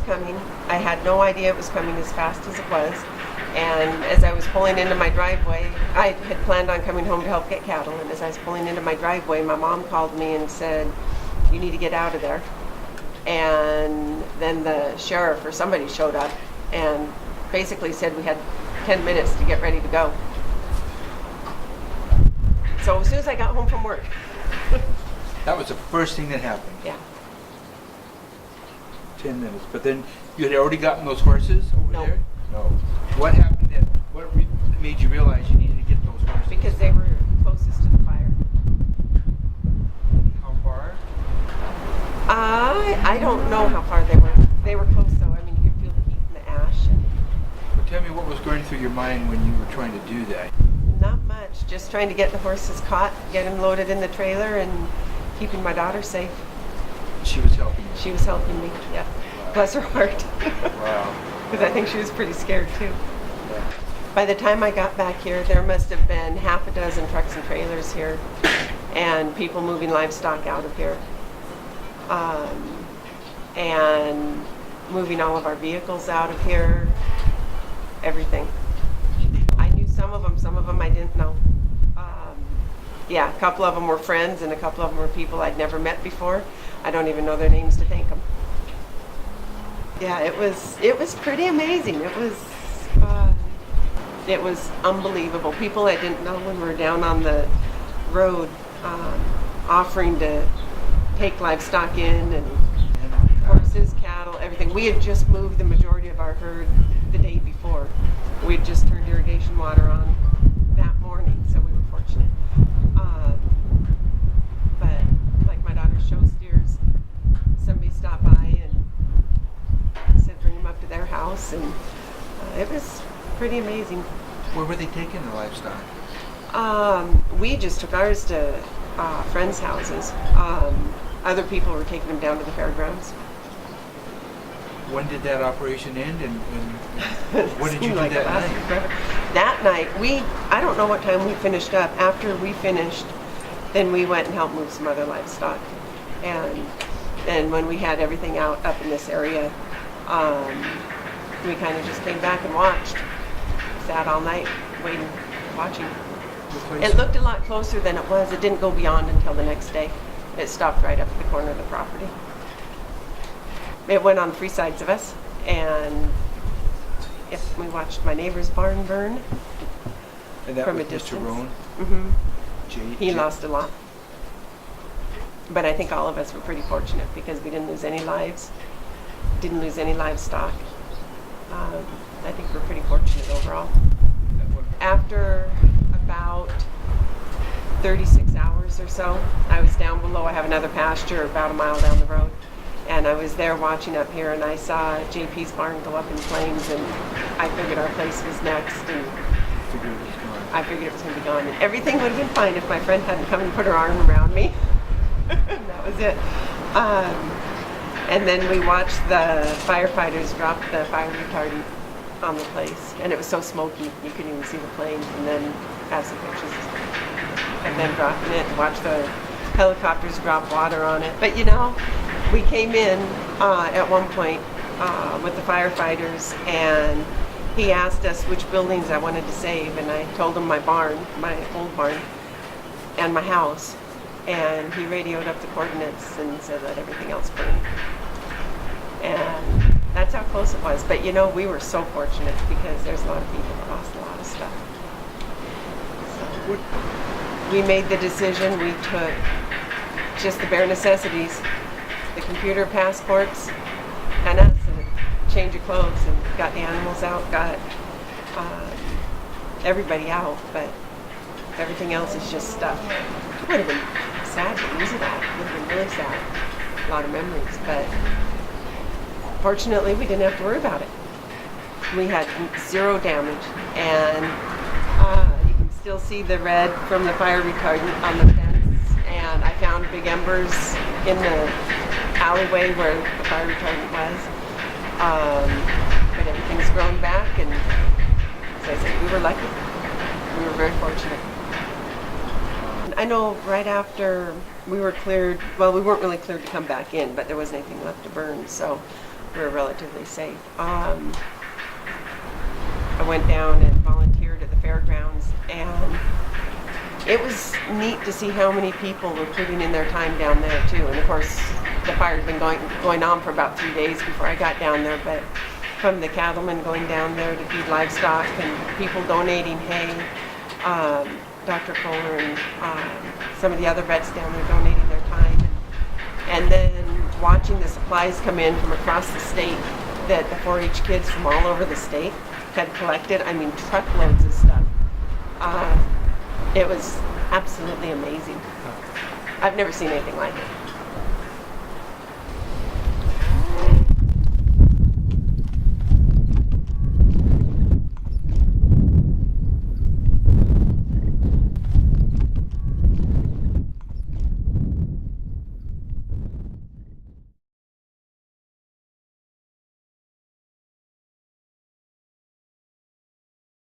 coming. I had no idea it was coming as fast as it was. And as I was pulling into my driveway, I had planned on coming home to help get cattle. And as I was pulling into my driveway, my mom called me and said, "You need to get out of there." And then the sheriff or somebody showed up and basically said we had 10 minutes to get ready to go. So as soon as I got home from work. That was the first thing that happened. Yeah. 10 minutes. But then you had already gotten those horses over No. there? No. What happened then? What made you realize you needed to get those horses? Because they were closest to the fire. How far? I don't know how far they were. They were close though. I mean, you could feel the heat and the ash. And Well, tell me what was going through your mind when you were trying to do that. not much. Just trying to get the horses caught, get them loaded in the trailer, and keeping my daughter safe. She was helping you. She was helping me. Yeah. Bless her heart. Wow. Because I think she was pretty scared too. Yeah. By the time I got back here, there must have been half a dozen trucks and trailers here, and people moving livestock out of here, and moving all of our vehicles out of here. Everything. I knew some of them I didn't know. Yeah, a couple of them were friends, and a couple of them were people I'd never met before. I don't even know their names to thank them. Yeah, it was pretty amazing. It was unbelievable. People I didn't know when we were down on the road offering to take livestock in, and horses, cattle, everything. We had just moved the majority of our herd the day before. We had just turned irrigation water on that morning, so we were fortunate. But like my daughter's show steers, somebody stopped by and said bring them up to their house, and it was pretty amazing. Where were they taking the livestock? We just took ours to friends' houses. Other people were taking them down to the fairgrounds. When did that operation end, and what did you do Like that it lasted night? forever. That night, I don't know what time we finished up. After we finished, then we went and helped move some other livestock. And when we had everything out up in this area, we kind of just came back and watched. Sat all night waiting, watching. It looked a lot closer than it was. It didn't go beyond until the next day. It stopped right up at the corner of the property. It went on 3 sides of us, and we watched my neighbor's barn burn And that from was a distance. Mr. Roan? Hmm. He Jay- lost a lot. But I think all of us were pretty fortunate because we didn't lose any lives, didn't lose any livestock. I think we're pretty fortunate overall. After about 36 hours or so, I was down below. I have another pasture about a mile down the road. And I was there watching up here, and I saw JP's barn go up in flames, and I figured our place was next, and I figured it was going to be gone. And everything would have been fine if my friend hadn't come and put her arm around me. That was it. And then we watched the firefighters drop the fire retardant on the place, and it was so smoky you couldn't even see the flames. And then have some pictures of them dropping it, and watch the helicopters drop water on it. But you know, we came in at one point with the firefighters, and he asked us which buildings I wanted to save, and I told him my barn, my old barn, and my house. And he radioed up the coordinates and said let everything else burn. And that's how close it was. But you know, we were so fortunate because there's a lot of people that lost a lot of stuff. So we made the decision. We took just the bare necessities, the computer, passports, and us, and a change of clothes, and got the animals out, got everybody out, but everything else is just stuff. It would have been sad to lose it all. It would have been really sad. A lot of memories, but fortunately we didn't have to worry about it. We had 0 damage, and you can still see the red from the fire retardant on the fence, and I found big embers in the alleyway where the fire retardant was. But everything's grown back, and as I said, we were lucky. We were very fortunate. I know right after we were cleared, well, we weren't really cleared to come back in, but there wasn't anything left to burn, so we were relatively safe. I went down and volunteered at the fairgrounds, and it was neat to see how many people were putting in their time down there too. And of course, the fire had been going on for about 3 days before I got down there, but from the cattlemen going down there to feed livestock and people donating hay, Dr. Kohler and some of the other vets down there donating their time, and then watching the supplies come in from across the state that the 4-H kids from all over the state had collected. I mean, truckloads of stuff. It was absolutely amazing. I've never seen anything like it.